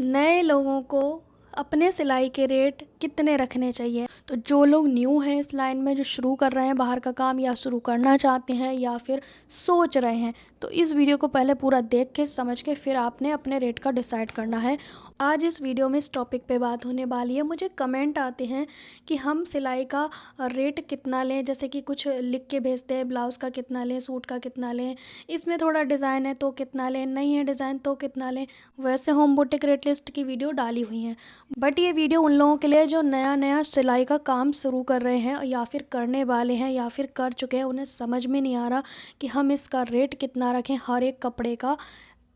नए लोगों को अपने सिलाई के रेट कितने रखने चाहिए। तो जो लोग न्यू हैं इस लाइन में, जो शुरू कर रहे हैं बाहर का काम या शुरू करना चाहते हैं या फिर सोच रहे हैं, तो इस वीडियो को पहले पूरा देख के समझ के फिर आपने अपने रेट का डिसाइड करना है। आज इस वीडियो में इस टॉपिक पे बात होने वाली है। मुझे कमेंट आते हैं कि हम सिलाई का रेट कितना लें, जैसे कि कुछ लिख के भेजते हैं, ब्लाउज़ का कितना लें, सूट का कितना लें, इसमें थोड़ा डिज़ाइन है तो कितना लें, नहीं है डिज़ाइन तो कितना लें। वैसे होम बुटीक रेट लिस्ट की वीडियो डाली हुई हैं, बट ये वीडियो उन लोगों के लिए जो नया नया सिलाई का काम शुरू कर रहे हैं या फिर करने वाले हैं या फिर कर चुके हैं। उन्हें समझ में नहीं आ रहा कि हम इसका रेट कितना रखें, हर एक कपड़े का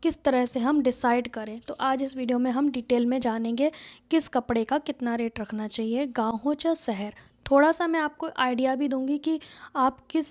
किस तरह से हम डिसाइड करें। तो आज इस वीडियो में हम डिटेल में जानेंगे किस कपड़े का कितना रेट रखना चाहिए, गांव हो चाहे शहर। थोड़ा सा मैं आपको आइडिया भी दूंगी कि आप किस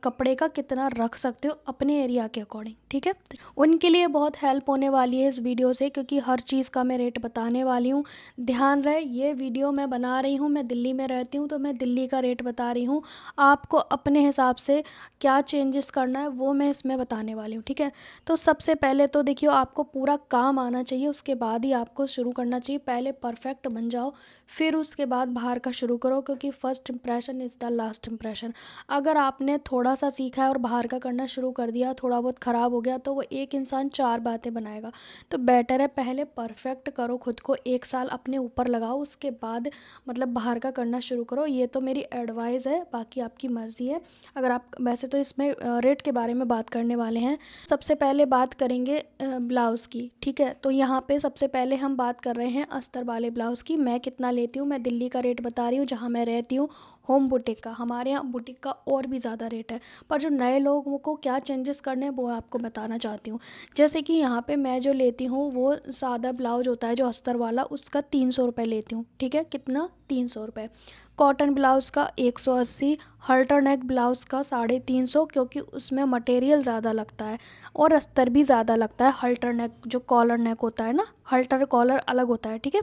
कपड़े का कितना रख सकते हो अपने एरिया के अकॉर्डिंग, ठीक है। उनके लिए बहुत हेल्प होने वाली है इस वीडियो से, क्योंकि हर चीज़ का मैं रेट बताने वाली हूँ। ध्यान रहे, ये वीडियो मैं बना रही हूँ, मैं दिल्ली में रहती हूँ तो मैं दिल्ली का रेट बता रही हूँ। आपको अपने हिसाब से क्या चेंजेस करना है वो मैं इसमें बताने वाली हूँ, ठीक है। तो सबसे पहले तो देखिए, आपको पूरा काम आना चाहिए, उसके बाद ही आपको शुरू करना चाहिए। पहले परफेक्ट बन जाओ, फिर उसके बाद बाहर का शुरू करो, क्योंकि first impression is the last impression. अगर आपने थोड़ा सा सीखा है और बाहर का करना शुरू कर दिया, थोड़ा बहुत ख़राब हो गया, तो वो एक इंसान चार बातें बनाएगा। तो बेटर है पहले परफेक्ट करो, खुद को एक साल अपने ऊपर लगाओ, उसके बाद मतलब बाहर का करना शुरू करो। ये तो मेरी एडवाइस है, बाकी आपकी मर्ज़ी है। अगर आप वैसे तो इसमें रेट के बारे में बात करने वाले हैं। सबसे पहले बात करेंगे ब्लाउज़ की, ठीक है। तो यहाँ पे सबसे पहले हम बात कर रहे हैं अस्तर वाले ब्लाउज़ की। मैं कितना लेती हूँ, मैं दिल्ली का रेट बता रही हूँ जहाँ मैं रहती हूँ। होम बुटीक का, हमारे यहाँ बुटीक का और भी ज़्यादा रेट है, पर जो नए लोगों को क्या चेंजेस करने हैं वो आपको बताना चाहती हूँ। जैसे कि यहाँ पे मैं जो लेती हूँ वो सादा ब्लाउज होता है जो अस्तर वाला, उसका 300 रुपये लेती हूँ, ठीक है। कितना? 300 रुपये। कॉटन ब्लाउज़ का 180, हल्टर नेक ब्लाउज़ का 350, क्योंकि उसमें मटेरियल ज़्यादा लगता है और अस्तर भी ज़्यादा लगता है। हल्टर नेक जो कॉलर नेक होता है ना, हल्टर कॉलर अलग होता है, ठीक है।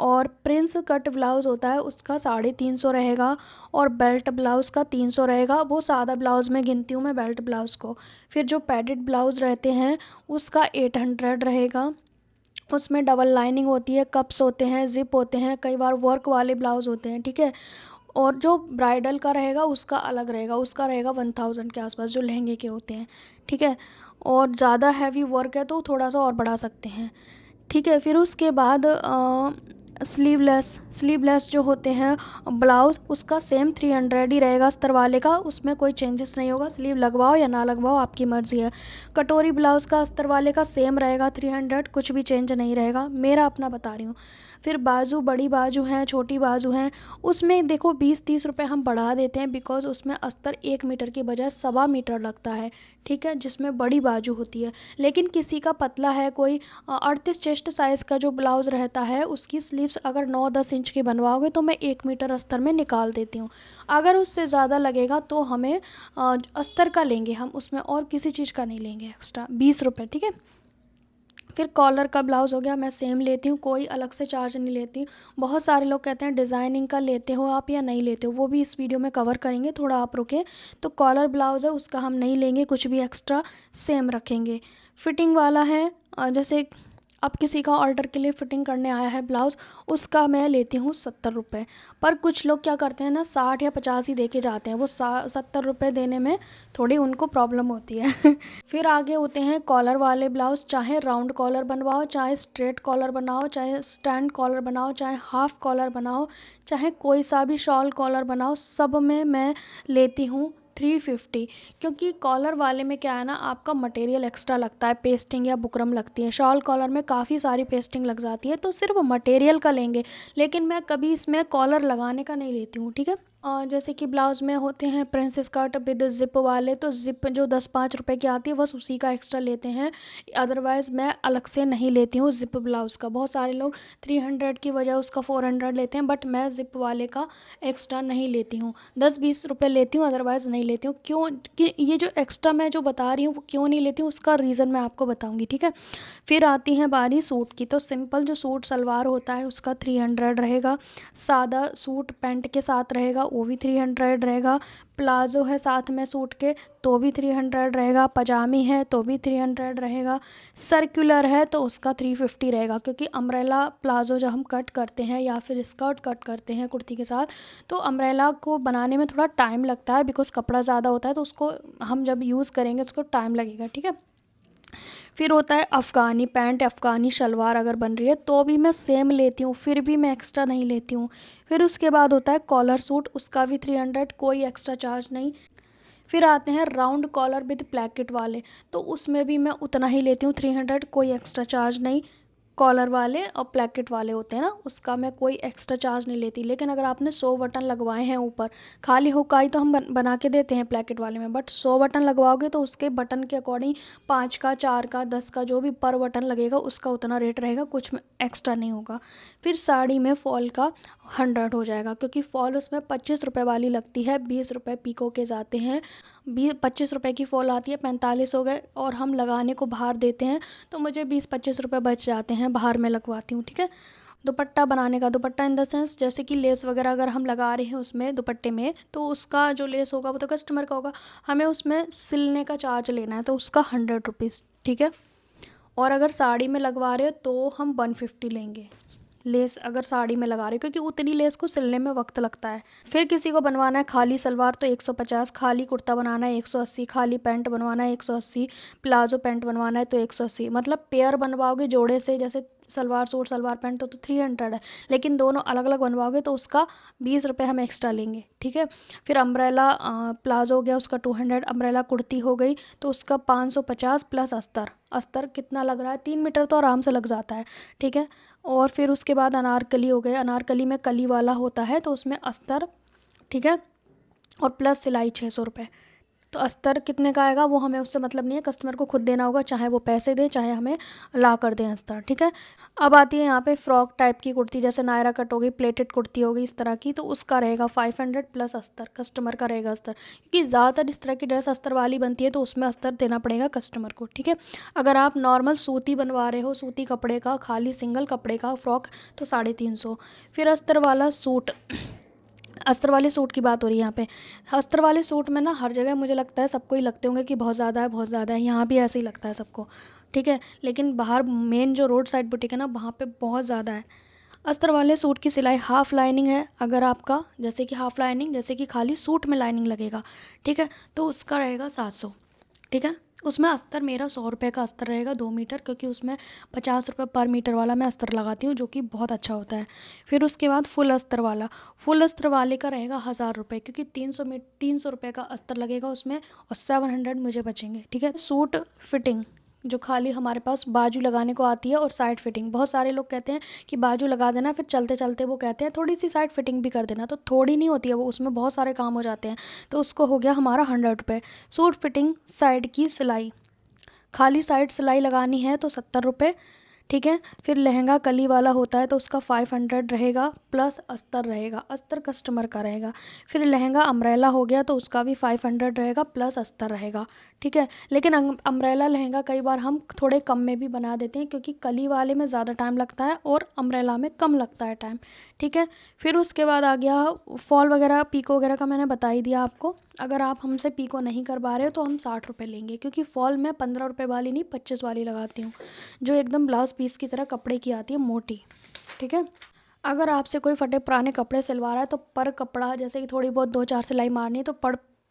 और प्रिंस कट ब्लाउज़ होता है उसका 350 रहेगा, और बेल्ट ब्लाउज़ का 300 रहेगा। वो सादा ब्लाउज़ में गिनती हूँ मैं बेल्ट ब्लाउज़ को। फिर जो पैडेड ब्लाउज़ रहते हैं उसका 800 रहेगा। उसमें डबल लाइनिंग होती है, कप्स होते हैं, ज़िप होते हैं, कई बार वर्क वाले ब्लाउज़ होते हैं, ठीक है। और जो ब्राइडल का रहेगा उसका अलग रहेगा, उसका रहेगा 1000 के आसपास, जो लहंगे के होते हैं, ठीक है। और ज़्यादा हैवी वर्क है तो थोड़ा सा और बढ़ा सकते हैं, ठीक है। फिर उसके बाद स्लीवलेस जो होते हैं ब्लाउज़, उसका सेम 300 ही रहेगा अस्तर वाले का, उसमें कोई चेंजेस नहीं होगा। स्लीव लगवाओ या ना लगवाओ आपकी मर्ज़ी है। कटोरी ब्लाउज़ का अस्तर वाले का सेम रहेगा 300, कुछ भी चेंज नहीं रहेगा, मेरा अपना बता रही हूँ। फिर बाजू, बड़ी बाजू हैं, छोटी बाजू हैं, उसमें देखो 20-30 रुपये हम बढ़ा देते हैं, बिकॉज़ उसमें अस्तर 1 मीटर की बजाय 1.25 मीटर लगता है, ठीक है, जिसमें बड़ी बाजू होती है। लेकिन किसी का पतला है, कोई 38 चेस्ट साइज़ का जो ब्लाउज़ रहता है उसकी स्लीव्स अगर 9-10 इंच की बनवाओगे तो मैं 1 मीटर अस्तर में निकाल देती हूँ। अगर उससे ज़्यादा लगेगा तो हमें अस्तर का लेंगे हम, उसमें और किसी चीज़ का नहीं लेंगे एक्स्ट्रा, 20 रुपये, ठीक है। फिर कॉलर का ब्लाउज़ हो गया, मैं सेम लेती हूँ, कोई अलग से चार्ज नहीं लेती हूँ। बहुत सारे लोग कहते हैं डिज़ाइनिंग का लेते हो आप या नहीं लेते हो, वो भी इस वीडियो में कवर करेंगे, थोड़ा आप रुके। तो कॉलर ब्लाउज़ है उसका हम नहीं लेंगे कुछ भी एक्स्ट्रा, सेम रखेंगे। फिटिंग वाला है, जैसे अब किसी का ऑर्डर के लिए फ़िटिंग करने आया है ब्लाउज़, उसका मैं लेती हूँ 70 रुपये। पर कुछ लोग क्या करते हैं ना, 60 या 50 ही दे के जाते हैं, वो 70 रुपये देने में थोड़ी उनको प्रॉब्लम होती है। फिर आगे होते हैं कॉलर वाले ब्लाउज़, चाहे राउंड कॉलर बनवाओ, चाहे स्ट्रेट कॉलर बनाओ, चाहे स्टैंड कॉलर बनाओ, चाहे हाफ़ कॉलर बनाओ, चाहे कोई सा भी शॉल कॉलर बनाओ, सब में मैं लेती हूँ 350। क्योंकि कॉलर वाले में क्या है ना, आपका मटेरियल एक्स्ट्रा लगता है, पेस्टिंग या बुकरम लगती है। शॉल कॉलर में काफ़ी सारी पेस्टिंग लग जाती है, तो सिर्फ मटेरियल का लेंगे, लेकिन मैं कभी इसमें कॉलर लगाने का नहीं लेती हूँ, ठीक है। जैसे कि ब्लाउज़ में होते हैं प्रिंसेस कट विद ज़िप वाले, तो ज़िप जो 10-5 रुपए की आती है बस उसी का एक्स्ट्रा लेते हैं। अदरवाइज़ मैं अलग से नहीं लेती हूँ ज़िप ब्लाउज़ का। बहुत सारे लोग 300 की बजाय उसका 400 लेते हैं, बट मैं ज़िप वाले का एक्स्ट्रा नहीं लेती हूँ। 10-20 रुपये लेती हूँ, अदरवाइज़ नहीं लेती हूँ। क्यों कि ये जो एक्स्ट्रा मैं जो बता रही हूँ वो क्यों नहीं लेती हूँ, उसका रीज़न मैं आपको बताऊँगी, ठीक है। फिर आती है बारी सूट की। तो सिंपल जो सूट सलवार होता है उसका 300 रहेगा। सादा सूट पैंट के साथ रहेगा, वो भी 300 रहेगा। प्लाज़ो है साथ में सूट के तो भी 300 रहेगा। पजामी है तो भी 300 रहेगा। सर्कुलर है तो उसका 350 रहेगा, क्योंकि अम्ब्रेला प्लाज़ो जब हम कट करते हैं या फिर स्कर्ट कट करते हैं कुर्ती के साथ, तो अम्ब्रेला को बनाने में थोड़ा टाइम लगता है, बिकॉज़ कपड़ा ज़्यादा होता है, तो उसको हम जब यूज़ करेंगे तो उसको टाइम लगेगा, ठीक है। फिर होता है अफ़गानी पैंट, अफ़गानी शलवार अगर बन रही है तो भी मैं सेम लेती हूँ, फिर भी मैं एक्स्ट्रा नहीं लेती हूँ। फिर उसके बाद होता है कॉलर सूट, उसका भी 300, कोई एक्स्ट्रा चार्ज नहीं। फिर आते हैं राउंड कॉलर विद प्लैकेट वाले, तो उसमें भी मैं उतना ही लेती हूँ, 300, कोई एक्स्ट्रा चार्ज नहीं। कॉलर वाले और प्लैकेट वाले होते हैं ना, उसका मैं कोई एक्स्ट्रा चार्ज नहीं लेती। लेकिन अगर आपने 100 बटन लगवाए हैं ऊपर, खाली हुकाई तो हम बना के देते हैं प्लैकेट वाले में, बट 100 बटन लगवाओगे तो उसके बटन के अकॉर्डिंग 5 का, 4 का, 10 का जो भी पर बटन लगेगा उसका उतना रेट रहेगा, कुछ में एक्स्ट्रा नहीं होगा। फिर साड़ी में फॉल का 100 हो जाएगा, क्योंकि फॉल उसमें 25 रुपये वाली लगती है, 20 रुपये पीको के जाते हैं। 25 रुपये की फॉल आती है, 45 हो गए, और हम लगाने को बाहर देते हैं तो मुझे 20-25 रुपये बच जाते हैं, बाहर मैं लगवाती हूँ, ठीक है। दुपट्टा बनाने का, दुपट्टा इन द सेंस जैसे कि लेस वगैरह अगर हम लगा रहे हैं उसमें दुपट्टे में, तो उसका जो लेस होगा वो तो कस्टमर का होगा, हमें उसमें सिलने का चार्ज लेना है, तो उसका 100 रुपीज़, ठीक है। और अगर साड़ी में लगवा रहे हो तो हम 150 लेंगे लेस, अगर साड़ी में लगा रहे हो, क्योंकि उतनी लेस को सिलने में वक्त लगता है। फिर किसी को बनवाना है खाली सलवार तो 150, खाली कुर्ता बनाना है 180, खाली पैंट बनवाना है 180, प्लाजो पैंट बनवाना है तो 180। मतलब पेयर बनवाओगे जोड़े से, जैसे सलवार सूट सलवार पैंट तो 300 है, लेकिन दोनों अलग अलग बनवाओगे तो उसका 20 रुपये हम एक्स्ट्रा लेंगे, ठीक है। फिर अम्ब्रेला प्लाजो हो गया, उसका 200। अम्ब्रेला कुर्ती हो गई तो उसका 550 प्लस अस्तर। अस्तर कितना लग रहा है, 3 मीटर तो आराम से लग जाता है, ठीक है। और फिर उसके बाद अनारकली हो गए, अनारकली में कली वाला होता है तो उसमें अस्तर, ठीक है, और प्लस सिलाई 600 रुपये। तो अस्तर कितने का आएगा वो हमें उससे मतलब नहीं है, कस्टमर को खुद देना होगा, चाहे वो पैसे दें चाहे हमें ला कर दें अस्तर, ठीक है। अब आती है यहाँ पे फ्रॉक टाइप की कुर्ती, जैसे नायरा कट हो गई, प्लेटेड कुर्ती हो गई इस तरह की, तो उसका रहेगा 500 प्लस अस्तर, कस्टमर का रहेगा अस्तर, क्योंकि ज़्यादातर इस तरह की ड्रेस अस्तर वाली बनती है तो उसमें अस्तर देना पड़ेगा कस्टमर को, ठीक है। अगर आप नॉर्मल सूती बनवा रहे हो, सूती कपड़े का, खाली सिंगल कपड़े का फ्रॉक, तो 350। फिर अस्तर वाला सूट, अस्तर वाले सूट की बात हो रही है यहाँ पे। अस्तर वाले सूट में ना हर जगह मुझे लगता है सबको ही लगते होंगे कि बहुत ज़्यादा है, बहुत ज़्यादा है, यहाँ भी ऐसे ही लगता है सबको, ठीक है। लेकिन बाहर मेन जो रोड साइड बुटीक है ना, वहाँ पे बहुत ज़्यादा है। अस्तर वाले सूट की सिलाई हाफ़ लाइनिंग है, अगर आपका जैसे कि हाफ़ लाइनिंग, जैसे कि खाली सूट में लाइनिंग लगेगा, ठीक है, तो उसका रहेगा 700, ठीक है। उसमें अस्तर मेरा 100 रुपये का अस्तर रहेगा 2 मीटर, क्योंकि उसमें 50 रुपये पर मीटर वाला मैं अस्तर लगाती हूँ, जो कि बहुत अच्छा होता है। फिर उसके बाद फुल अस्तर वाला, फुल अस्तर वाले का रहेगा 1000 रुपये, क्योंकि 300 रुपये का अस्तर लगेगा उसमें, और 700 मुझे बचेंगे, ठीक है। सूट फिटिंग जो खाली हमारे पास बाजू लगाने को आती है, और साइड फिटिंग, बहुत सारे लोग कहते हैं कि बाजू लगा देना, फिर चलते चलते वो कहते हैं थोड़ी सी साइड फिटिंग भी कर देना, तो थोड़ी नहीं होती है वो, उसमें बहुत सारे काम हो जाते हैं, तो उसको हो गया हमारा 100 रुपये। सूट फिटिंग साइड की सिलाई, खाली साइड सिलाई लगानी है तो 70 रुपये, ठीक है। फिर लहंगा कली वाला होता है तो उसका 500 रहेगा, प्लस अस्तर रहेगा, अस्तर कस्टमर का रहेगा। फिर लहंगा अम्ब्रेला हो गया तो उसका भी 500 रहेगा, प्लस अस्तर रहेगा, ठीक है। लेकिन अम्ब्रेला लहंगा कई बार हम थोड़े कम में भी बना देते हैं, क्योंकि कली वाले में ज़्यादा टाइम लगता है और अम्ब्रेला में कम लगता है टाइम, ठीक है। फिर उसके बाद आ गया फॉल वगैरह, पीको वगैरह का मैंने बता ही दिया आपको। अगर आप हमसे पीको नहीं करवा रहे हो तो हम 60 रुपये लेंगे, क्योंकि फॉल मैं 15 रुपये वाली नहीं 25 वाली लगाती हूँ, जो एकदम ब्लाउज़ पीस की तरह कपड़े की आती है, मोटी, ठीक है। अगर आपसे कोई फटे पुराने कपड़े सिलवा रहा है तो पर कपड़ा, जैसे कि थोड़ी बहुत 2-4 सिलाई मारनी है, तो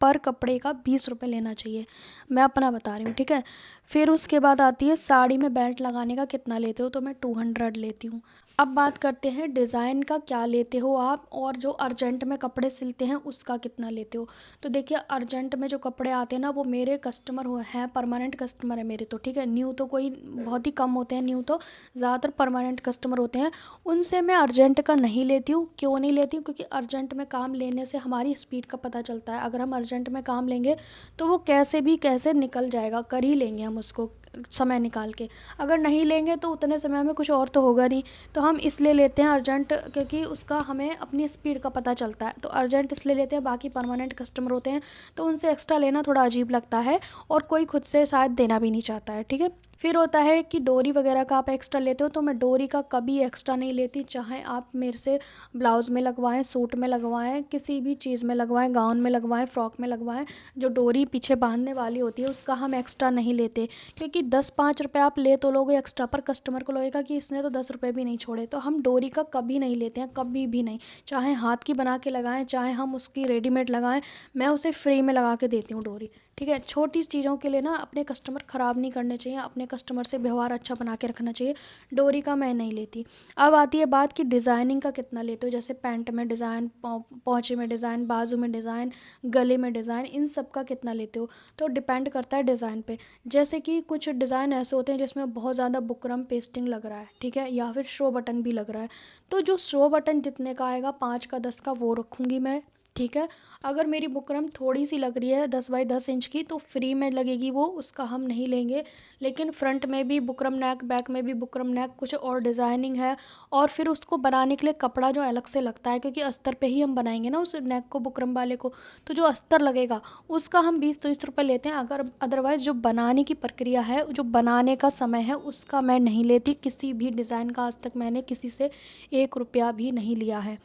पर कपड़े का 20 रुपये लेना चाहिए, मैं अपना बता रही हूँ, ठीक है। फिर उसके बाद आती है साड़ी में बेल्ट लगाने का कितना लेते हो, तो मैं 200 लेती हूँ। अब बात करते हैं डिज़ाइन का क्या लेते हो आप, और जो अर्जेंट में कपड़े सिलते हैं उसका कितना लेते हो। तो देखिए अर्जेंट में जो कपड़े आते हैं ना, वो मेरे कस्टमर हैं, परमानेंट कस्टमर है मेरे तो, ठीक है। न्यू तो कोई बहुत ही कम होते हैं, न्यू तो ज़्यादातर परमानेंट कस्टमर होते हैं, उनसे मैं अर्जेंट का नहीं लेती हूँ। क्यों नहीं लेती हूँ, क्योंकि अर्जेंट में काम लेने से हमारी स्पीड का पता चलता है। अगर हम अर्जेंट में काम लेंगे तो वो कैसे भी कैसे निकल जाएगा, कर ही लेंगे हम उसको, समय निकाल के। अगर नहीं लेंगे तो उतने समय में कुछ और तो होगा नहीं, तो हम इसलिए लेते हैं अर्जेंट, क्योंकि उसका हमें अपनी स्पीड का पता चलता है, तो अर्जेंट इसलिए लेते हैं। बाकी परमानेंट कस्टमर होते हैं तो उनसे एक्स्ट्रा लेना थोड़ा अजीब लगता है, और कोई खुद से शायद देना भी नहीं चाहता है, ठीक है। फिर होता है कि डोरी वगैरह का आप एक्स्ट्रा लेते हो, तो मैं डोरी का कभी एक्स्ट्रा नहीं लेती, चाहे आप मेरे से ब्लाउज़ में लगवाएं, सूट में लगवाएं, किसी भी चीज़ में लगवाएं, गाउन में लगवाएं, फ्रॉक में लगवाएं, जो डोरी पीछे बांधने वाली होती है उसका हम एक्स्ट्रा नहीं लेते। क्योंकि 10-5 रुपये आप ले तो लोगे एक्स्ट्रा, पर कस्टमर को लगेगा कि इसने तो 10 रुपये भी नहीं छोड़े, तो हम डोरी का कभी नहीं लेते हैं, कभी भी नहीं। चाहे हाथ की बना के लगाएं, चाहे हम उसकी रेडीमेड लगाएं, मैं उसे फ्री में लगा के देती हूँ डोरी, ठीक है। छोटी चीज़ों के लिए ना अपने कस्टमर ख़राब नहीं करने चाहिए, अपने कस्टमर से व्यवहार अच्छा बना के रखना चाहिए। डोरी का मैं नहीं लेती। अब आती है बात कि डिज़ाइनिंग का कितना लेते हो, जैसे पैंट में डिज़ाइन, पौंचे में डिज़ाइन, बाजू में डिज़ाइन, गले में डिज़ाइन, इन सब का कितना लेते हो, तो डिपेंड करता है डिज़ाइन पे। जैसे कि कुछ डिज़ाइन ऐसे होते हैं जिसमें बहुत ज़्यादा बुकरम पेस्टिंग लग रहा है, ठीक है, या फिर शो बटन भी लग रहा है, तो जो शो बटन जितने का आएगा, 5 का 10 का, वो रखूँगी मैं, ठीक है। अगर मेरी बुकरम थोड़ी सी लग रही है 10 बाई 10 इंच की, तो फ्री में लगेगी वो, उसका हम नहीं लेंगे। लेकिन फ्रंट में भी बुकरम नेक, बैक में भी बुकरम नेक, कुछ और डिज़ाइनिंग है, और फिर उसको बनाने के लिए कपड़ा जो अलग से लगता है, क्योंकि अस्तर पे ही हम बनाएंगे ना उस नेक को, बुकरम वाले को, तो जो अस्तर लगेगा उसका हम 20-30 रुपये लेते हैं। अगर अदरवाइज़ जो बनाने की प्रक्रिया है, जो बनाने का समय है, उसका मैं नहीं लेती। किसी भी डिज़ाइन का आज तक मैंने किसी से 1 रुपया भी नहीं लिया है।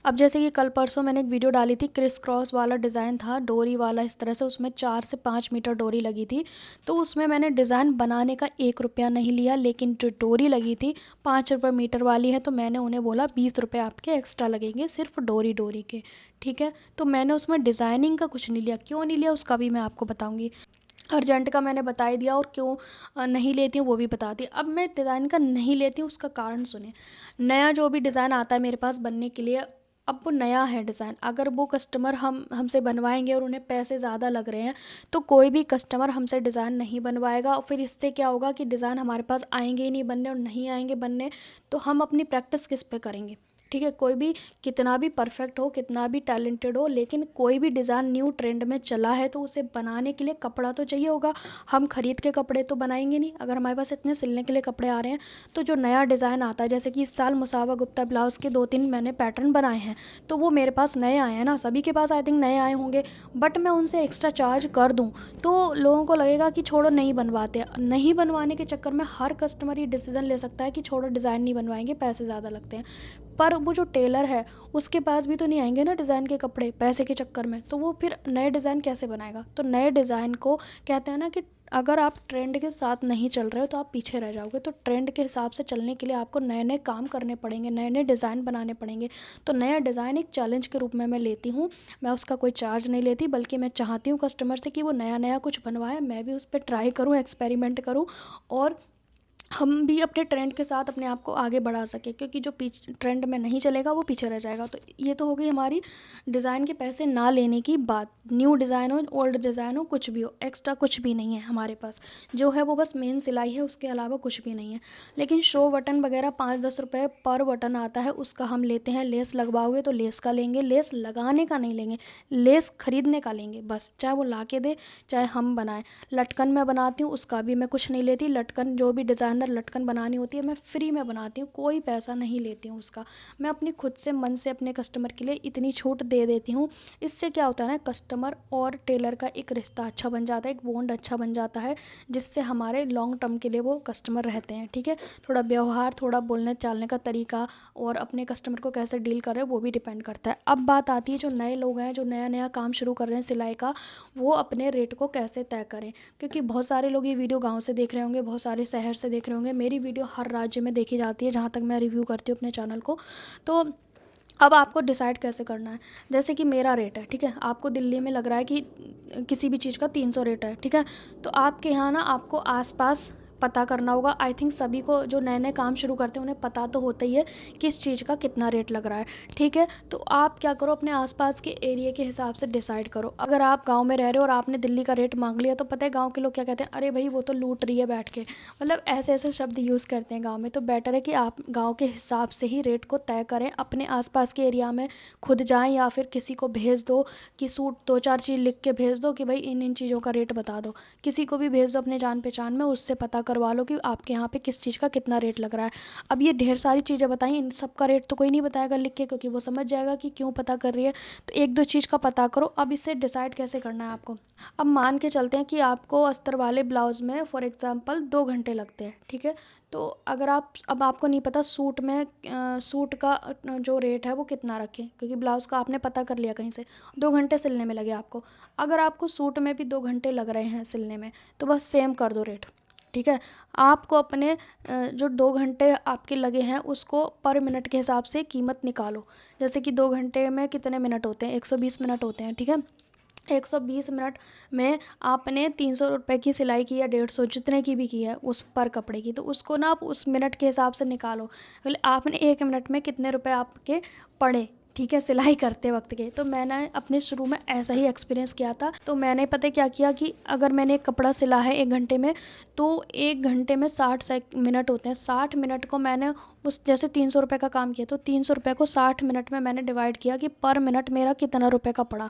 अब जैसे कि कल परसों मैंने एक वीडियो डाली थी, क्रिस क्रॉस वाला डिज़ाइन था, डोरी वाला, इस तरह से उसमें 4 से 5 मीटर डोरी लगी थी, तो उसमें मैंने डिज़ाइन बनाने का 1 रुपया नहीं लिया। लेकिन जो डोरी लगी थी 5 रुपये मीटर वाली है, तो मैंने उन्हें बोला 20 रुपये आपके एक्स्ट्रा लगेंगे सिर्फ डोरी डोरी के, ठीक है। तो मैंने उसमें डिज़ाइनिंग का कुछ नहीं लिया। क्यों नहीं लिया उसका भी मैं आपको बताऊँगी। अर्जेंट का मैंने बता ही दिया, और क्यों नहीं लेती हूँ वो भी बता दी। अब मैं डिज़ाइन का नहीं लेती हूँ, उसका कारण सुने। नया जो भी डिज़ाइन आता है मेरे पास बनने के लिए, अब वो नया है डिज़ाइन, अगर वो कस्टमर हमसे बनवाएंगे और उन्हें पैसे ज़्यादा लग रहे हैं, तो कोई भी कस्टमर हमसे डिज़ाइन नहीं बनवाएगा। और फिर इससे क्या होगा कि डिज़ाइन हमारे पास आएंगे ही नहीं बनने, और नहीं आएंगे बनने तो हम अपनी प्रैक्टिस किस पे करेंगे, ठीक है। कोई भी कितना भी परफेक्ट हो, कितना भी टैलेंटेड हो, लेकिन कोई भी डिज़ाइन न्यू ट्रेंड में चला है तो उसे बनाने के लिए कपड़ा तो चाहिए होगा। हम खरीद के कपड़े तो बनाएंगे नहीं। अगर हमारे पास इतने सिलने के लिए कपड़े आ रहे हैं, तो जो नया डिज़ाइन आता है, जैसे कि इस साल मुसाबा गुप्ता ब्लाउज़ के 2-3 मैंने पैटर्न बनाए हैं, तो वो मेरे पास नए आए हैं ना, सभी के पास आई थिंक नए आए होंगे, बट मैं उनसे एक्स्ट्रा चार्ज कर दूँ तो लोगों को लगेगा कि छोड़ो नहीं बनवाते। नहीं बनवाने के चक्कर में हर कस्टमर ये डिसीज़न ले सकता है कि छोड़ो डिज़ाइन नहीं बनवाएंगे, पैसे ज़्यादा लगते हैं। पर वो जो टेलर है उसके पास भी तो नहीं आएंगे ना डिज़ाइन के कपड़े पैसे के चक्कर में, तो वो फिर नए डिज़ाइन कैसे बनाएगा। तो नए डिज़ाइन को कहते हैं ना कि अगर आप ट्रेंड के साथ नहीं चल रहे हो तो आप पीछे रह जाओगे। तो ट्रेंड के हिसाब से चलने के लिए आपको नए नए काम करने पड़ेंगे, नए नए डिज़ाइन बनाने पड़ेंगे। तो नया डिज़ाइन एक चैलेंज के रूप में मैं लेती हूँ। मैं उसका कोई चार्ज नहीं लेती, बल्कि मैं चाहती हूँ कस्टमर से कि वो नया नया कुछ बनवाए, मैं भी उस पर ट्राई करूँ, एक्सपेरिमेंट करूँ, और हम भी अपने ट्रेंड के साथ अपने आप को आगे बढ़ा सकें। क्योंकि जो ट्रेंड में नहीं चलेगा वो पीछे रह जाएगा। तो ये तो हो गई हमारी डिज़ाइन के पैसे ना लेने की बात। न्यू डिज़ाइन हो, ओल्ड डिज़ाइन हो, कुछ भी हो, एक्स्ट्रा कुछ भी नहीं है हमारे पास। जो है वो बस मेन सिलाई है, उसके अलावा कुछ भी नहीं है। लेकिन शो बटन वगैरह 5-10 रुपये पर बटन आता है, उसका हम लेते हैं। लेस लगवाओगे तो लेस का लेंगे, लेस लगाने का नहीं लेंगे, लेस खरीदने का लेंगे बस, चाहे वो ला के दे चाहे हम बनाएं। लटकन मैं बनाती हूँ, उसका भी मैं कुछ नहीं लेती। लटकन जो भी डिज़ाइनर लटकन बनानी होती है मैं फ्री में बनाती हूँ, कोई पैसा नहीं लेती हूँ उसका। मैं अपनी खुद से मन से अपने कस्टमर के लिए इतनी छूट दे देती हूँ। इससे क्या होता है ना, कस्टमर और टेलर का एक रिश्ता अच्छा बन जाता है, एक बॉन्ड अच्छा बन जाता है, जिससे हमारे लॉन्ग टर्म के लिए वो कस्टमर रहते हैं, ठीक है। थोड़ा व्यवहार, थोड़ा बोलने चालने का तरीका, और अपने कस्टमर को कैसे डील कर रहे हैं वो भी डिपेंड करता है। अब बात आती है जो नए लोग हैं, जो नया नया काम शुरू कर रहे हैं सिलाई का, वो अपने रेट को कैसे तय करें। क्योंकि बहुत सारे लोग ये वीडियो गांव से देख रहे होंगे, बहुत सारे शहर से देख रहे होंगे। मेरी वीडियो हर राज्य में देखी जाती है जहाँ तक मैं रिव्यू करती हूँ अपने चैनल को। तो अब आपको डिसाइड कैसे करना है। जैसे कि मेरा रेट है, ठीक है, आपको दिल्ली में लग रहा है कि किसी भी चीज़ का 300 रेट है, ठीक है, तो आपके यहाँ ना आपको आसपास पता करना होगा। आई थिंक सभी को जो नए नए काम शुरू करते हैं उन्हें पता तो होता ही है किस चीज़ का कितना रेट लग रहा है, ठीक है। तो आप क्या करो, अपने आसपास के एरिया के हिसाब से डिसाइड करो। अगर आप गांव में रह रहे हो और आपने दिल्ली का रेट मांग लिया तो पता है गांव के लोग क्या कहते हैं, अरे भाई वो तो लूट रही है बैठ के, मतलब ऐसे ऐसे शब्द यूज़ करते हैं गाँव में। तो बेटर है कि आप गाँव के हिसाब से ही रेट को तय करें। अपने आसपास के एरिया में खुद जाएँ या फिर किसी को भेज दो कि सूट 2-4 चीज़ लिख के भेज दो कि भाई इन इन चीज़ों का रेट बता दो। किसी को भी भेज दो अपने जान पहचान में, उससे पता करवा लो कि आपके यहाँ पे किस चीज़ का कितना रेट लग रहा है। अब ये ढेर सारी चीज़ें बताई, इन सब का रेट तो कोई नहीं बताएगा लिख के, क्योंकि वो समझ जाएगा कि क्यों पता कर रही है। तो एक दो चीज़ का पता करो। अब इससे डिसाइड कैसे करना है आपको। अब मान के चलते हैं कि आपको अस्तर वाले ब्लाउज़ में फॉर एग्ज़ाम्पल 2 घंटे लगते हैं, ठीक है। तो अगर आप, अब आपको नहीं पता सूट में सूट का जो रेट है वो कितना रखें, क्योंकि ब्लाउज़ का आपने पता कर लिया कहीं से, 2 घंटे सिलने में लगे आपको। अगर आपको सूट में भी 2 घंटे लग रहे हैं सिलने में, तो बस सेम कर दो रेट, ठीक है। आपको अपने जो 2 घंटे आपके लगे हैं उसको पर मिनट के हिसाब से कीमत निकालो। जैसे कि 2 घंटे में कितने मिनट होते हैं, 120 मिनट होते हैं, ठीक है। 120 मिनट में आपने 300 रुपये की सिलाई की या 150, जितने की भी की है उस पर कपड़े की, तो उसको ना आप उस मिनट के हिसाब से निकालो। बोले आपने 1 मिनट में कितने रुपए आपके पड़े, ठीक है, सिलाई करते वक्त के। तो मैंने अपने शुरू में ऐसा ही एक्सपीरियंस किया था। तो मैंने पता है क्या किया कि अगर मैंने एक कपड़ा सिला है 1 घंटे में, तो 1 घंटे में 60 मिनट होते हैं। 60 मिनट को मैंने उस, जैसे 300 रुपये का काम किया तो 300 रुपये को 60 मिनट में मैंने डिवाइड किया कि पर मिनट मेरा कितना रुपये का पड़ा।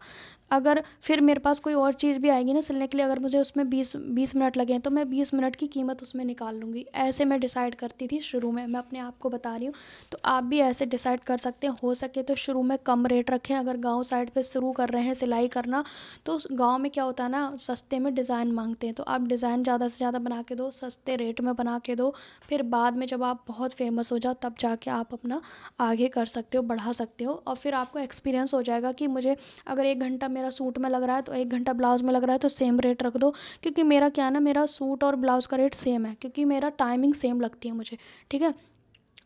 अगर फिर मेरे पास कोई और चीज़ भी आएगी ना सिलने के लिए, अगर मुझे उसमें 20 मिनट लगे हैं तो मैं 20 मिनट की कीमत उसमें निकाल लूँगी। ऐसे मैं डिसाइड करती थी शुरू में, मैं अपने आप को बता रही हूँ। तो आप भी ऐसे डिसाइड कर सकते हैं। हो सके तो शुरू में कम रेट रखें। अगर गाँव साइड पे शुरू कर रहे हैं सिलाई करना, तो गाँव में क्या होता है ना, सस्ते में डिज़ाइन मांगते हैं। तो आप डिज़ाइन ज़्यादा से ज़्यादा बना के दो, सस्ते रेट में बना के दो। फिर बाद में जब आप बहुत फेमस हो जाओ तब जाके आप अपना आगे कर सकते हो, बढ़ा सकते हो। और फिर आपको एक्सपीरियंस हो जाएगा कि मुझे अगर 1 घंटा मेरा सूट में लग रहा है तो 1 घंटा ब्लाउज़ में लग रहा है, तो सेम रेट रख दो। क्योंकि मेरा क्या है ना, मेरा सूट और ब्लाउज़ का रेट सेम है, क्योंकि मेरा टाइमिंग सेम लगती है मुझे, ठीक है।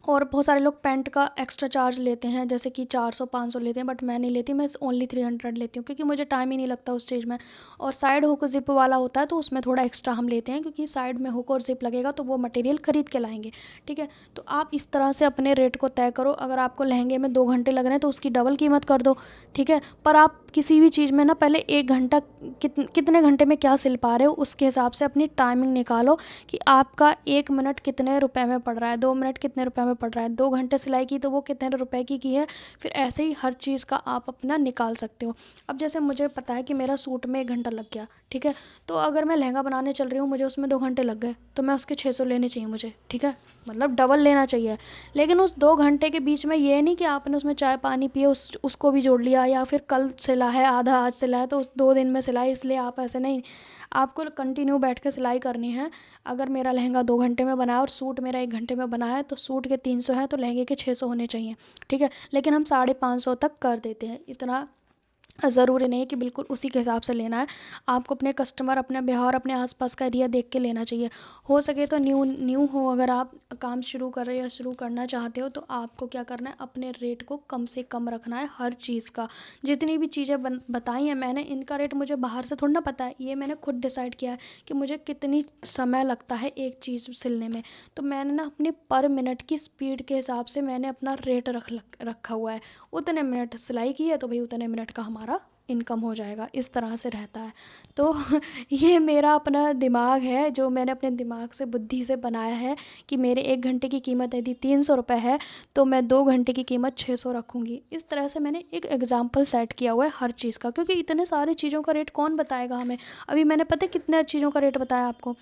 और बहुत सारे लोग पैंट का एक्स्ट्रा चार्ज लेते हैं, जैसे कि 400-500 लेते हैं, बट मैं नहीं लेती। मैं ओनली 300 लेती हूँ, क्योंकि मुझे टाइम ही नहीं लगता उस चीज़ में। और साइड हुक ज़िप वाला होता है तो उसमें थोड़ा एक्स्ट्रा हम लेते हैं, क्योंकि साइड में हुक और ज़िप लगेगा तो वो मटेरियल ख़रीद के लाएंगे, ठीक है। तो आप इस तरह से अपने रेट को तय करो। अगर आपको लहंगे में 2 घंटे लग रहे हैं तो उसकी डबल कीमत कर दो, ठीक है। पर आप किसी भी चीज़ में ना पहले 1 घंटा कितने घंटे में क्या सिल पा रहे हो उसके हिसाब से अपनी टाइमिंग निकालो कि आपका 1 मिनट कितने रुपए में पड़ रहा है, 2 मिनट कितने रुपए में पड़ रहा है, 2 घंटे सिलाई की तो वो कितने रुपए की है। फिर ऐसे ही हर चीज़ का आप अपना निकाल सकते हो। अब जैसे मुझे पता है कि मेरा सूट में 1 घंटा लग गया, ठीक है। तो अगर मैं लहंगा बनाने चल रही हूँ, मुझे उसमें 2 घंटे लग गए, तो मैं उसके 600 लेने चाहिए मुझे, ठीक है, मतलब डबल लेना चाहिए। लेकिन उस 2 घंटे के बीच में ये नहीं कि आपने उसमें चाय पानी पिए उसको भी जोड़ लिया, या फिर कल सिला है आधा आज सिला है तो उस 2 दिन में सिलाई, इसलिए आप ऐसे नहीं। आपको कंटिन्यू बैठ के सिलाई करनी है। अगर मेरा लहंगा 2 घंटे में बना है और सूट मेरा 1 घंटे में बना है, तो सूट के 300 है तो लहंगे के 600 होने चाहिए, ठीक है। लेकिन हम 550 तक कर देते हैं। इतना ज़रूरी नहीं है कि बिल्कुल उसी के हिसाब से लेना है। आपको अपने कस्टमर, अपना व्यवहार, अपने आसपास का एरिया देख के लेना चाहिए। हो सके तो न्यू न्यू हो, अगर आप काम शुरू कर रहे हो या शुरू करना चाहते हो, तो आपको क्या करना है, अपने रेट को कम से कम रखना है हर चीज़ का। जितनी भी चीज़ें बताई हैं मैंने, इनका रेट मुझे बाहर से थोड़ा ना पता है, ये मैंने खुद डिसाइड किया है कि मुझे कितनी समय लगता है एक चीज़ सिलने में। तो मैंने ना अपने पर मिनट की स्पीड के हिसाब से मैंने अपना रेट रखा हुआ है। उतने मिनट सिलाई की है तो भाई उतने मिनट का हमारा इनकम हो जाएगा, इस तरह से रहता है। तो ये मेरा अपना दिमाग है, जो मैंने अपने दिमाग से, बुद्धि से बनाया है कि मेरे 1 घंटे की कीमत यदि 300 रुपये है तो मैं 2 घंटे की कीमत 600 रखूँगी। इस तरह से मैंने एक एग्जाम्पल सेट किया हुआ है हर चीज़ का, क्योंकि इतने सारी चीज़ों का रेट कौन बताएगा हमें। अभी मैंने पता है कितने चीज़ों का रेट बताया आपको,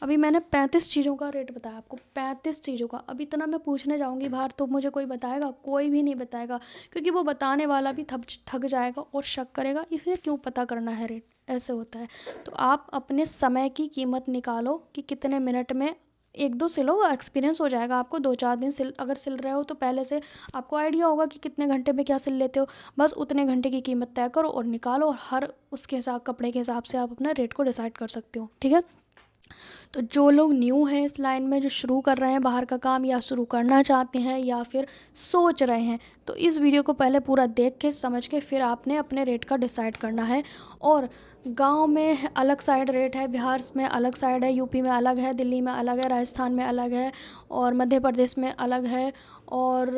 अभी मैंने 35 चीज़ों का रेट बताया आपको, 35 चीज़ों का। अब इतना मैं पूछने जाऊँगी बाहर तो मुझे कोई बताएगा? कोई भी नहीं बताएगा, क्योंकि वो बताने वाला भी थक जाएगा और शक करेगा, इसे क्यों पता करना है रेट, ऐसे होता है। तो आप अपने समय की कीमत निकालो कि कितने मिनट में 1-2 सिलो, एक्सपीरियंस हो जाएगा आपको। 2-4 दिन अगर सिल रहे हो तो पहले से आपको आइडिया होगा कि कितने घंटे में क्या सिल लेते हो। बस उतने घंटे की कीमत तय करो और निकालो, और हर उसके हिसाब, कपड़े के हिसाब से आप अपना रेट को डिसाइड कर सकते हो, ठीक है। तो जो लोग न्यू हैं इस लाइन में, जो शुरू कर रहे हैं बाहर का काम या शुरू करना चाहते हैं या फिर सोच रहे हैं, तो इस वीडियो को पहले पूरा देख के समझ के फिर आपने अपने रेट का डिसाइड करना है। और गांव में अलग साइड रेट है, बिहार में अलग साइड है, यूपी में अलग है, दिल्ली में अलग है, राजस्थान में अलग है, और मध्य प्रदेश में अलग है, और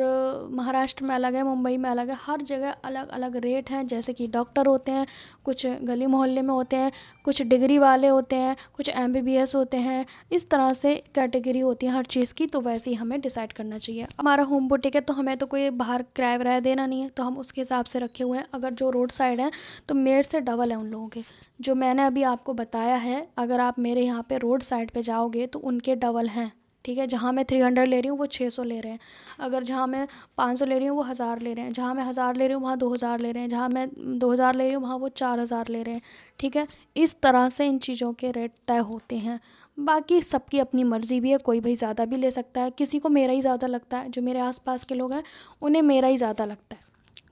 महाराष्ट्र में अलग है, मुंबई में अलग है। हर जगह अलग अलग रेट हैं। जैसे कि डॉक्टर होते हैं, कुछ गली मोहल्ले में होते हैं, कुछ डिग्री वाले होते हैं, कुछ MBBS होते हैं। इस तरह से कैटेगरी होती है हर चीज़ की, तो वैसे ही हमें डिसाइड करना चाहिए। हमारा होम बुटीक है तो हमें तो कोई बाहर किराया वराया देना नहीं है, तो हम उसके हिसाब से रखे हुए हैं। अगर जो रोड साइड है तो मेरे से डबल है उन लोगों के, जो मैंने अभी आपको बताया है। अगर आप मेरे यहाँ पे रोड साइड पे जाओगे तो उनके डबल हैं, ठीक है। जहाँ मैं 300 ले रही हूँ वो 600 ले रहे हैं। अगर जहाँ मैं 500 ले रही हूँ वो 1000 ले रहे हैं। जहाँ मैं 1000 ले रही हूँ वहाँ 2000 ले रहे हैं। जहाँ मैं 2000 ले रही हूँ वहाँ वो 4000 ले रहे हैं, ठीक है। इस तरह से इन चीज़ों के रेट तय होते हैं। बाकी सबकी अपनी मर्ज़ी भी है, कोई भाई ज़्यादा भी ले सकता है। किसी को मेरा ही ज़्यादा लगता है, जो मेरे आसपास के लोग हैं उन्हें मेरा ही ज़्यादा लगता है,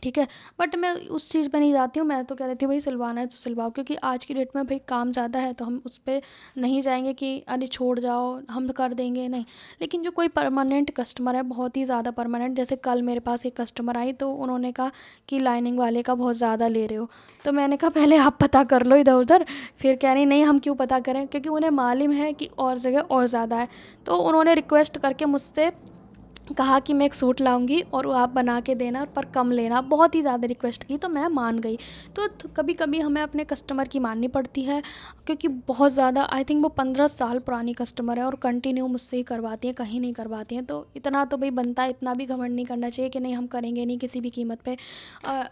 ठीक है। बट मैं उस चीज़ पे नहीं जाती हूँ। मैं तो कह देती हूँ भाई सिलवाना है तो सिलवाओ, क्योंकि आज की डेट में भाई काम ज़्यादा है तो हम उस पे नहीं जाएंगे कि अरे छोड़ जाओ हम कर देंगे, नहीं। लेकिन जो कोई परमानेंट कस्टमर है, बहुत ही ज़्यादा परमानेंट, जैसे कल मेरे पास एक कस्टमर आई तो उन्होंने कहा कि लाइनिंग वाले का बहुत ज़्यादा ले रहे हो। तो मैंने कहा पहले आप पता कर लो इधर उधर। फिर कह रही नहीं हम क्यों पता करें, क्योंकि उन्हें मालूम है कि और जगह और ज़्यादा है। तो उन्होंने रिक्वेस्ट करके मुझसे कहा कि मैं एक सूट लाऊंगी और वो आप बना के देना पर कम लेना। बहुत ही ज़्यादा रिक्वेस्ट की तो मैं मान गई। तो कभी कभी हमें अपने कस्टमर की माननी पड़ती है, क्योंकि बहुत ज़्यादा, आई थिंक वो 15 साल पुरानी कस्टमर है और कंटिन्यू मुझसे ही करवाती है, कहीं नहीं करवाती हैं। तो इतना तो भाई बनता है, इतना भी घमंड नहीं करना चाहिए कि नहीं हम करेंगे नहीं किसी भी कीमत पे।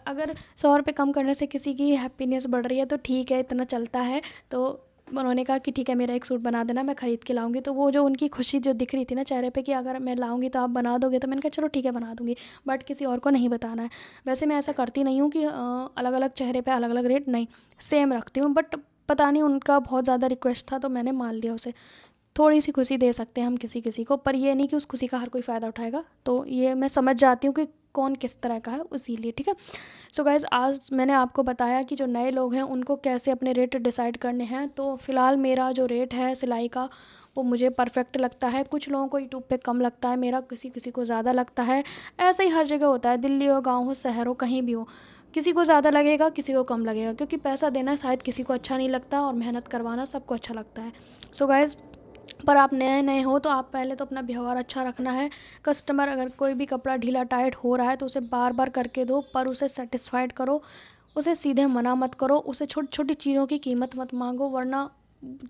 अगर 100 रुपये कम करने से किसी की हैप्पीनेस बढ़ रही है तो ठीक है, इतना चलता है। तो उन्होंने कहा कि ठीक है मेरा एक सूट बना देना, मैं ख़रीद के लाऊंगी। तो वो जो उनकी खुशी जो दिख रही थी ना चेहरे पे कि अगर मैं लाऊंगी तो आप बना दोगे, तो मैंने कहा चलो ठीक है बना दूंगी, बट किसी और को नहीं बताना है। वैसे मैं ऐसा करती नहीं हूँ कि अलग अलग चेहरे पे अलग अलग रेट, नहीं, सेम रखती हूँ। बट पता नहीं उनका बहुत ज़्यादा रिक्वेस्ट था तो मैंने मान लिया उसे। थोड़ी सी खुशी दे सकते हैं हम किसी किसी को, पर ये नहीं कि उस खुशी का हर कोई फ़ायदा उठाएगा। तो ये मैं समझ जाती हूँ कि कौन किस तरह का है, इसीलिए, ठीक है। सो गाइज़, आज मैंने आपको बताया कि जो नए लोग हैं उनको कैसे अपने रेट डिसाइड करने हैं। तो फ़िलहाल मेरा जो रेट है सिलाई का वो मुझे परफेक्ट लगता है। कुछ लोगों को यूट्यूब पे कम लगता है मेरा, किसी किसी को ज़्यादा लगता है। ऐसे ही हर जगह होता है, दिल्ली हो, गाँव हो, शहर हो, कहीं भी हो। किसी को ज़्यादा लगेगा, किसी को कम लगेगा, क्योंकि पैसा देना शायद किसी को अच्छा नहीं लगता और मेहनत करवाना सबको अच्छा लगता है। सो गाइज़, पर आप नए नए हो तो आप पहले तो अपना व्यवहार अच्छा रखना है। कस्टमर अगर कोई भी कपड़ा ढीला टाइट हो रहा है तो उसे बार बार करके दो, पर उसे सेटिस्फाइड करो। उसे सीधे मना मत करो, उसे छोटी छोटी चीज़ों की कीमत मत मांगो, वरना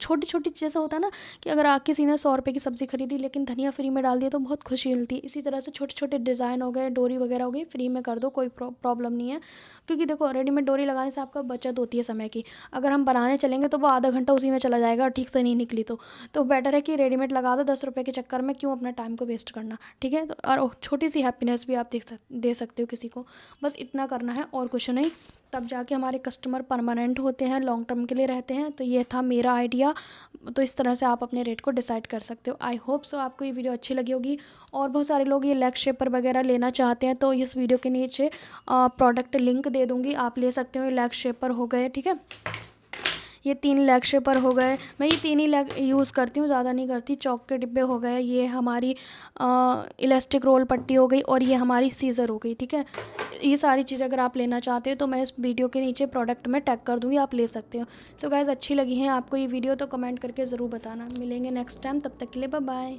छोटी छोटी जैसा होता है ना कि अगर आप किसी ने 100 रुपये की सब्ज़ी खरीदी लेकिन धनिया फ्री में डाल दिया तो बहुत खुशी मिलती है। इसी तरह से छोटे छोटे डिज़ाइन हो गए, डोरी वगैरह हो गई, फ्री में कर दो, कोई प्रॉब्लम नहीं है। क्योंकि देखो रेडीमेड डोरी लगाने से आपका बचत होती है समय की। अगर हम बनाने चलेंगे तो वो आधा घंटा उसी में चला जाएगा और ठीक से नहीं निकली तो बेटर है कि रेडीमेड लगा दो। 10 रुपये के चक्कर में क्यों अपना टाइम को वेस्ट करना, ठीक है। तो और छोटी सी हैप्पीनेस भी आप दे सकते हो किसी को, बस इतना करना है और कुछ नहीं। तब जाके हमारे कस्टमर परमानेंट होते हैं, लॉन्ग टर्म के लिए रहते हैं। तो ये था मेरा आइडिया। तो इस तरह से आप अपने रेट को डिसाइड कर सकते हो। आई होप सो आपको ये वीडियो अच्छी लगी होगी। और बहुत सारे लोग ये लेग शेपर वगैरह लेना चाहते हैं तो इस वीडियो के नीचे प्रोडक्ट लिंक दे दूँगी, आप ले सकते हो। ये लेग शेपर हो गए, ठीक है। ये 3 लेग शेपर हो गए। मैं ये 3 ही लेग यूज़ करती हूँ, ज़्यादा नहीं करती। चौक के डिब्बे हो गए, ये हमारी इलास्टिक रोल पट्टी हो गई, और ये हमारी सीज़र हो गई, ठीक है। ये सारी चीज़ें अगर आप लेना चाहते हो तो मैं इस वीडियो के नीचे प्रोडक्ट में टैग कर दूँगी, आप ले सकते हो। सो गाइज़, अच्छी लगी है आपको ये वीडियो तो कमेंट करके ज़रूर बताना। मिलेंगे नेक्स्ट टाइम, तब तक के लिए बाय बाय।